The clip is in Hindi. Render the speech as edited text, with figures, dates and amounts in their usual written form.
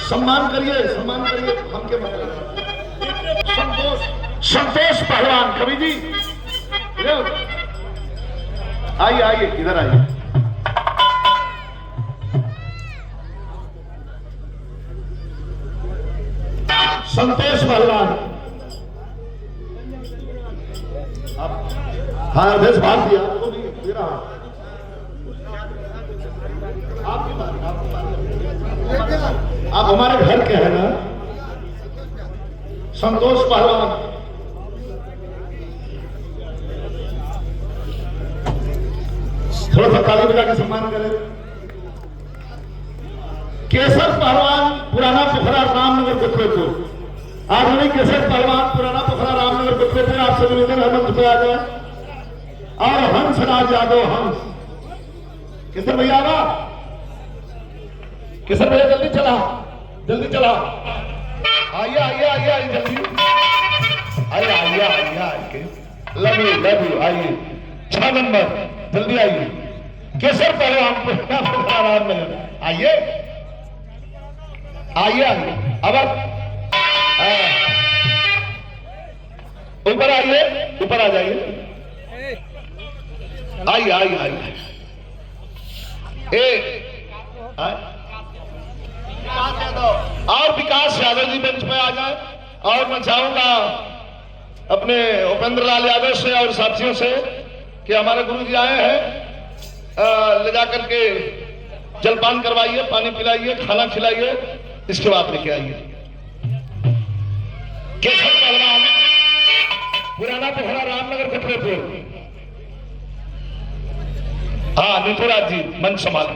सम्मान करिए, सम्मान करिए। हम के मतलब संतोष पहलवान कवि जी, आइए आइए, इधर आइए। संतोष पहलवान, हाँ अध्यक्ष भाग दिया आपको भी दे रहा। आप हमारे घर के हैं ना संतोष पहलवान। थोड़ा सा ताली बजा के सम्मान करें। केसर पहलवान, पुराना पोखरा, रामनगर कुतरेपुर। आधुनिक केसर पहलवान, पुराना पोखरा, रामनगर कुतरेपुर। आप सभी निवेदन है मंच पे आ जाए। और हंसराज यादव, हंस केसर भैया आवा, केसर भैया जल्दी चला, जल्दी चला। आइए आइए आइए आइए जल्दी, आइए आइए आइए आइए। लव यू आइए। 6 नंबर जल्दी आइए। केसर पहलवान, पुराना पोखरा, रामनगर। आइए आइए आइए। अब ऊपर आइए, ऊपर आ जाइए। आइए आइए आइए। और विकास यादव जी मंच पे आ जाए। और मैं चाहूंगा अपने उपेंद्र लाल यादव से और साथियों से कि हमारे गुरु जी आए हैं, ले जाकर के जलपान करवाइए, पानी पिलाइए, खाना खिलाइए, इसके बाद लेके आइए। केसर पहलवान, पुराना पोखरा, रामनगर कुतरेपुर। हाँ नितुराज जी मंच संभाल।